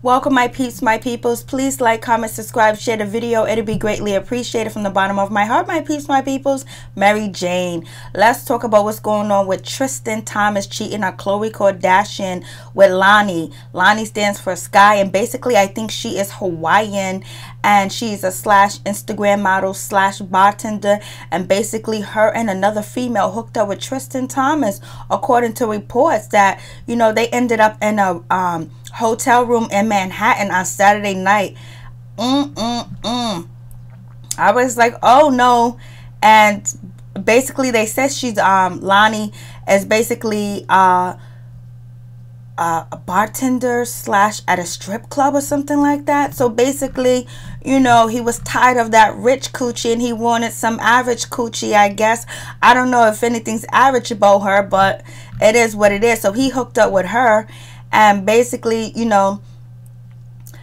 Welcome my peeps, my peoples. Please like, comment, subscribe, share the video. It'll be greatly appreciated from the bottom of my heart, my peeps, my peoples. Mary Jane. Let's talk about what's going on with Tristan Thomas cheating on Khloe Kardashian with Lonnie. Lonnie stands for Sky, and basically I think she is Hawaiian, and she's a Instagram model / bartender, and basically her and another female hooked up with Tristan Thomas, according to reports that, you know, they ended up in a hotel room in Manhattan on Saturday night. I was like, oh no. And basically they said she's Lonnie is basically a bartender / at a strip club or something like that. So basically, you know, he was tired of that rich coochie and he wanted some average coochie, I guess. I don't know if anything's average about her, but it is what it is. So he hooked up with her, and basically, you know,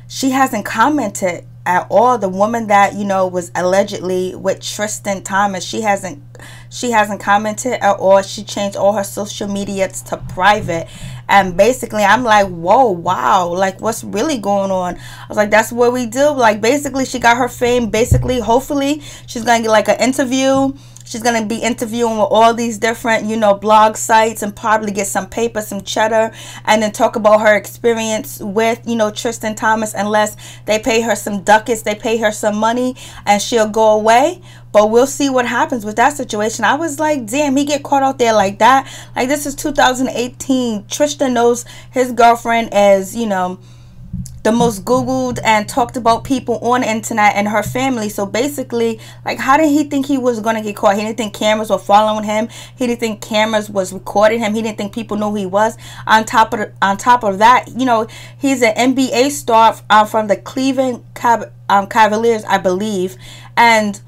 she hasn't commented at all. The woman that, you know, was allegedly with Tristan Thomas, she hasn't commented at all. She changed all her social medias to private. And basically I'm like, whoa, wow, like what's really going on? I was like, that's what we do. Like basically she got her fame. Basically, hopefully she's gonna get like an interview. She's going to be interviewing with all these different, you know, blog sites, and probably get some paper, some cheddar, and then talk about her experience with, you know, Tristan Thomas, unless they pay her some ducats, they pay her some money, and she'll go away. But we'll see what happens with that situation. I was like, damn, he get caught out there like that. Like, this is 2018. Tristan knows his girlfriend as, you know, the most Googled and talked about people on the internet, and her family. So basically, like, how did he think he was going to get caught? He didn't think cameras were following him. He didn't think cameras was recording him. He didn't think people knew who he was. On top of that, you know, he's an NBA star from the Cleveland Cavaliers, I believe. And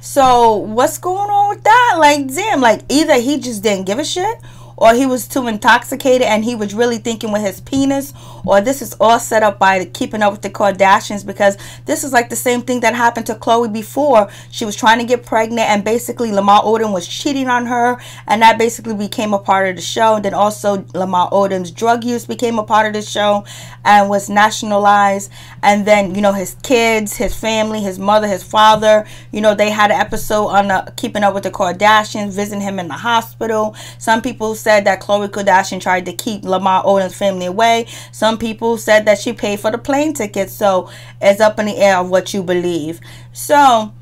so what's going on with that? Like, damn, like either he just didn't give a shit, or he was too intoxicated and he was really thinking with his penis, or this is all set up by Keeping Up with the Kardashians, because this is like the same thing that happened to Khloe before. She was trying to get pregnant, and basically Lamar Odom was cheating on her, and that basically became a part of the show. And then also Lamar Odom's drug use became a part of the show and was nationalized. And then, you know, his kids, his family, his mother, his father, you know, they had an episode on Keeping Up with the Kardashians, visiting him in the hospital. Some people said that Khloe Kardashian tried to keep Lamar Odom's family away. Some people said that she paid for the plane ticket. So it's up in the air of what you believe. So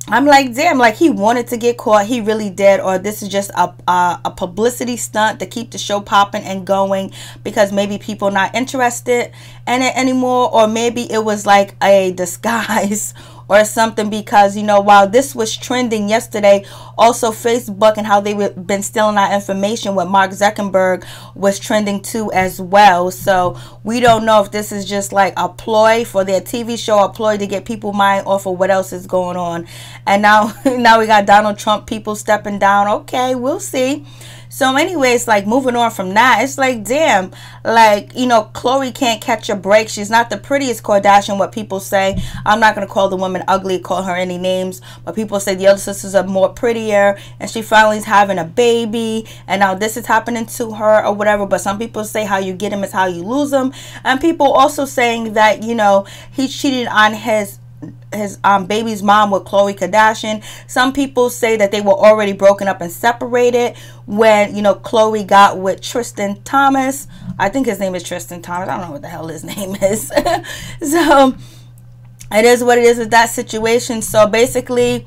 I'm like, damn, like he wanted to get caught. He really did. Or this is just a publicity stunt to keep the show popping and going, because maybe people not interested in it anymore. Or maybe it was like a disguise or something, because, you know, while this was trending yesterday, also Facebook and how they've been stealing our information with Mark Zuckerberg was trending too as well. So we don't know if this is just like a ploy for their TV show, a ploy to get people mind off of what else is going on. And now we got Donald Trump people stepping down. Okay, we'll see. So anyways, like moving on from that, it's like, damn, like, you know, Khloe can't catch a break. She's not the prettiest Kardashian, what people say. I'm not going to call the woman ugly, call her any names, but people say the other sisters are more prettier, and she finally is having a baby, and now this is happening to her or whatever. But some people say how you get him is how you lose him. And people also saying that, you know, he cheated on his baby's mom with Khloe Kardashian. Some people say that they were already broken up and separated when, you know, Khloe got with Tristan Thomas. I think his name is Tristan Thomas. I don't know what the hell his name is. So it is what it is with that situation. So basically,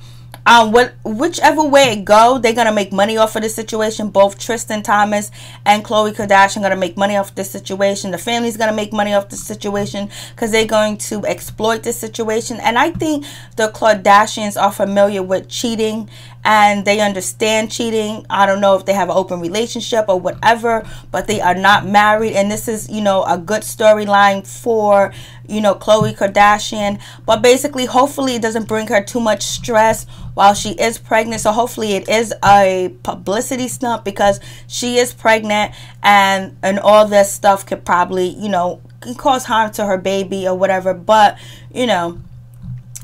whichever way it go, they're gonna make money off of this situation. Both Tristan Thomas and Khloe Kardashian gonna make money off this situation. The family's gonna make money off this situation, because they're going to exploit this situation. And I think the Kardashians are familiar with cheating, and they understand cheating. I don't know if they have an open relationship or whatever, but they are not married. And this is, you know, a good storyline for, you know, Khloe Kardashian. But basically, hopefully it doesn't bring her too much stress while she is pregnant. So hopefully it is a publicity stunt, because she is pregnant, and all this stuff could probably, you know, cause harm to her baby or whatever. But, you know,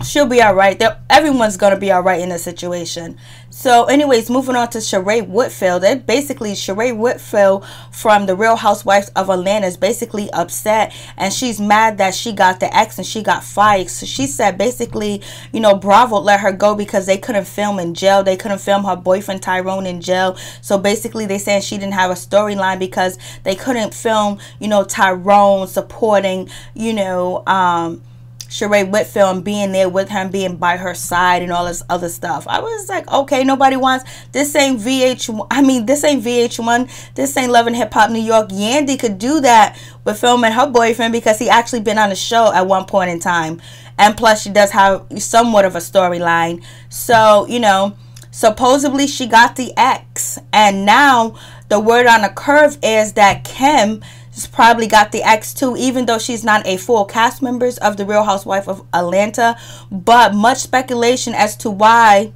she'll be all right. Everyone's gonna be all right in this situation. So anyways, moving on to Sheree Whitfield. Basically, Sheree Whitfield from the Real Housewives of Atlanta is basically upset, and she's mad that she got the ex and she got fired. So she said basically, you know, Bravo let her go because they couldn't film in jail. They couldn't film her boyfriend Tyrone in jail. So basically they saying she didn't have a storyline because they couldn't film, you know, Tyrone supporting, you know, Sheree Whitfield and being there with her and being by her side and all this other stuff. I was like, okay, nobody wants, this ain't VH1, I mean, this ain't VH1, this ain't Love and Hip Hop New York. Yandy could do that with filming her boyfriend because he actually been on the show at one point in time. And plus, she does have somewhat of a storyline. So, you know, supposedly she got the ex. And now the word on the curve is that Kim probably got the ex too, even though she's not a full cast member of the Real Housewife of Atlanta. But much speculation as to why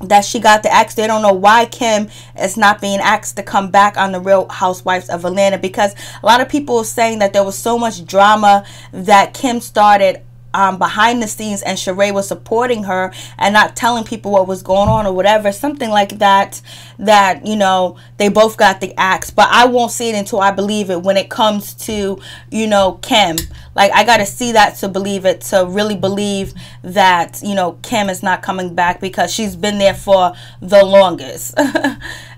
that she got the ex. They don't know why Kim is not being asked to come back on the Real Housewives of Atlanta, because a lot of people are saying that there was so much drama that Kim started behind the scenes and Sheree was supporting her and not telling people what was going on or whatever, something like that, that, you know, they both got the axe. But I won't see it until I believe it when it comes to, you know, Kim. Like, I gotta see that to believe it, to really believe that, you know, Kim is not coming back, because she's been there for the longest.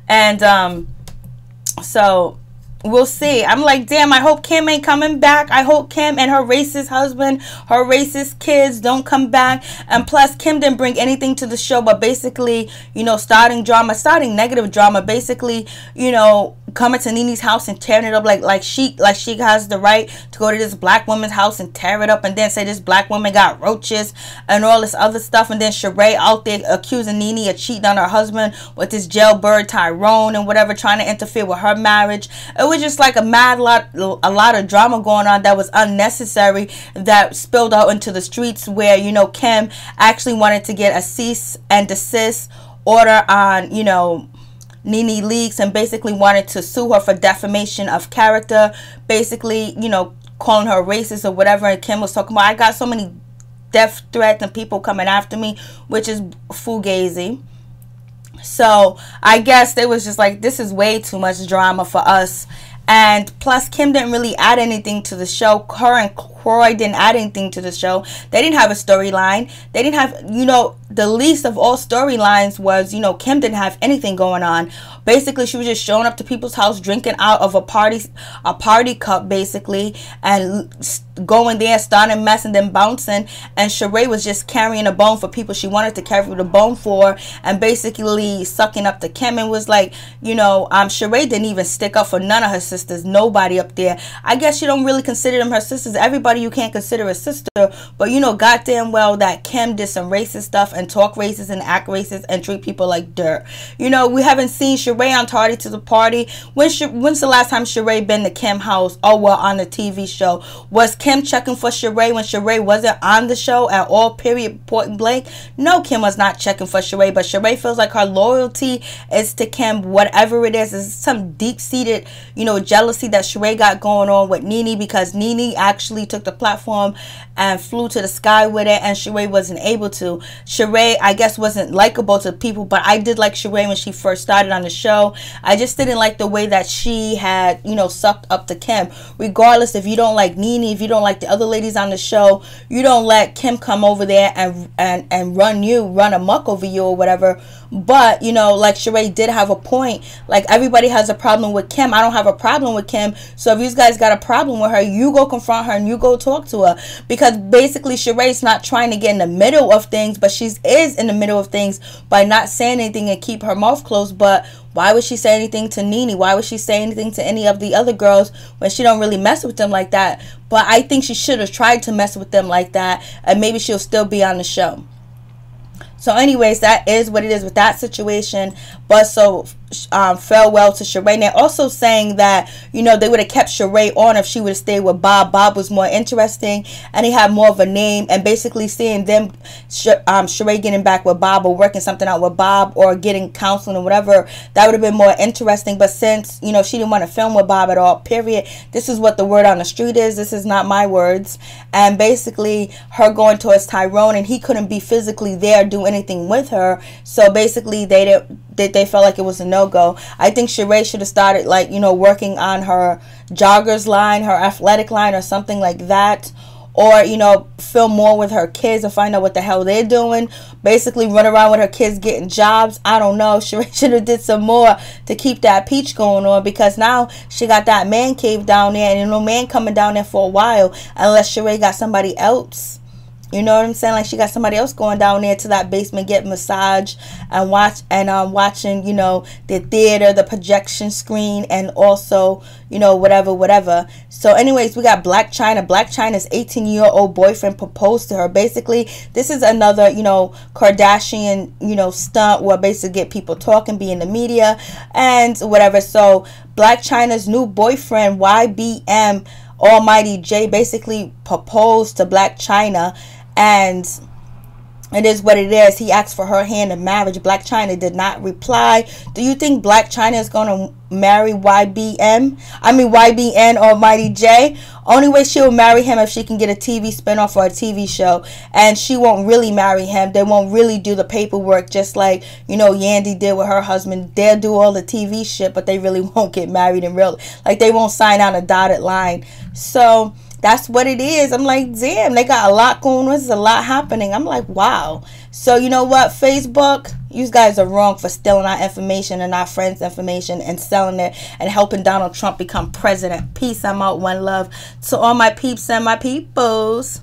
And so we'll see. I'm like, damn, I hope Kim ain't coming back. I hope Kim and her racist husband, her racist kids don't come back. And plus, Kim didn't bring anything to the show but basically, you know, starting negative drama, basically, you know, coming to Nene's house and tearing it up like she has the right to go to this black woman's house and tear it up and then say this black woman got roaches and all this other stuff. And then Sheree out there accusing Nene of cheating on her husband with this jailbird Tyrone and whatever, trying to interfere with her marriage. It was just like a lot of drama going on that was unnecessary, that spilled out into the streets, where, you know, Kim actually wanted to get a cease and desist order on, you know, Nene Leakes, and basically wanted to sue her for defamation of character, basically, you know, calling her racist or whatever. And Kim was talking about, I got so many death threats and people coming after me, which is fugazi. So I guess they was just like, this is way too much drama for us. And plus, Kim didn't really add anything to the show. Her and Khloe didn't add anything to the show. They didn't have a storyline. They didn't have, you know, the least of all storylines was, you know, Kim didn't have anything going on. Basically, she was just showing up to people's house, drinking out of a party cup, basically, and going there, starting messing, then bouncing. And Sheree was just carrying a bone for people she wanted to carry the bone for, and basically sucking up to Kim. And was like, you know, Sheree didn't even stick up for none of her sisters, nobody up there. I guess she don't really consider them her sisters. Everybody you can't consider a sister, but you know goddamn well that Kim did some racist stuff and talk racist and act racist and treat people like dirt. You know, we haven't seen Sheree on Tardy to the Party. When's the last time Sheree been to Kim house? Oh, well, on the TV show. Was Kim checking for Sheree when Sheree wasn't on the show at all, period, point blank? No, Kim was not checking for Sheree, but Sheree feels like her loyalty is to Kim, whatever it is some deep-seated, you know, jealousy that Sheree got going on with Nene, because Nene actually took the platform and flew to the sky with it, and Sheree wasn't able to. Sheree, I guess, wasn't likable to people, but I did like Sheree when she first started on the show. I just didn't like the way that she had, you know, sucked up to Kim. Regardless, if you don't like Nene, if you don't like the other ladies on the show, you don't let Kim come over there and run amok over you or whatever. But, you know, like Sheree did have a point. Like, everybody has a problem with Kim. I don't have a problem with Kim. So if you guys got a problem with her, you go confront her and you go talk to her. Because basically Sheree's not trying to get in the middle of things, but she is in the middle of things by not saying anything and keep her mouth closed. But why would she say anything to Nene? Why would she say anything to any of the other girls when she don't really mess with them like that? But I think she should have tried to mess with them like that, and maybe she'll still be on the show. So anyways, that is what it is with that situation. But so farewell to Sheree. And they're also saying that, you know, they would have kept Sheree on if she would have stayed with Bob. Bob was more interesting and he had more of a name. And basically seeing them, Sheree getting back with Bob or working something out with Bob or getting counseling or whatever, that would have been more interesting. But since, you know, she didn't want to film with Bob at all, period. This is what the word on the street is. This is not my words. And basically her going towards Tyrone, and he couldn't be physically there, do anything with her. So basically they felt like it was a no-go. I think Sheree should have started, like, you know, working on her joggers line, her athletic line or something like that. Or, you know, film more with her kids and find out what the hell they're doing. Basically run around with her kids getting jobs. I don't know. Sheree should have did some more to keep that peach going on, because now she got that man cave down there, and no man coming down there for a while unless Sheree got somebody else. You know what I'm saying? Like she got somebody else going down there to that basement, get massage and watching, you know, the theater, the projection screen, and also, you know, whatever. So anyways, we got Blac Chyna. Blac Chyna's 18-year-old boyfriend proposed to her. Basically, this is another, you know, Kardashian, you know, stunt where basically get people talking, be in the media and whatever. So Blac Chyna's new boyfriend, YBM Almighty J, basically proposed to Blac Chyna. And it is what it is. He asked for her hand in marriage. Blac Chyna did not reply. Do you think Blac Chyna is going to marry YBN Almighty J? Only way she'll marry him if she can get a TV spinoff or a TV show. And she won't really marry him. They won't really do the paperwork, just like, you know, Yandy did with her husband. They'll do all the TV shit, but they really won't get married in real. Like, they won't sign on a dotted line. So that's what it is. I'm like, damn, they got a lot going on. There's a lot happening. I'm like, wow. So you know what, Facebook, you guys are wrong for stealing our information and our friends' information and selling it and helping Donald Trump become president. Peace. I'm out. One love to all my peeps and my peoples.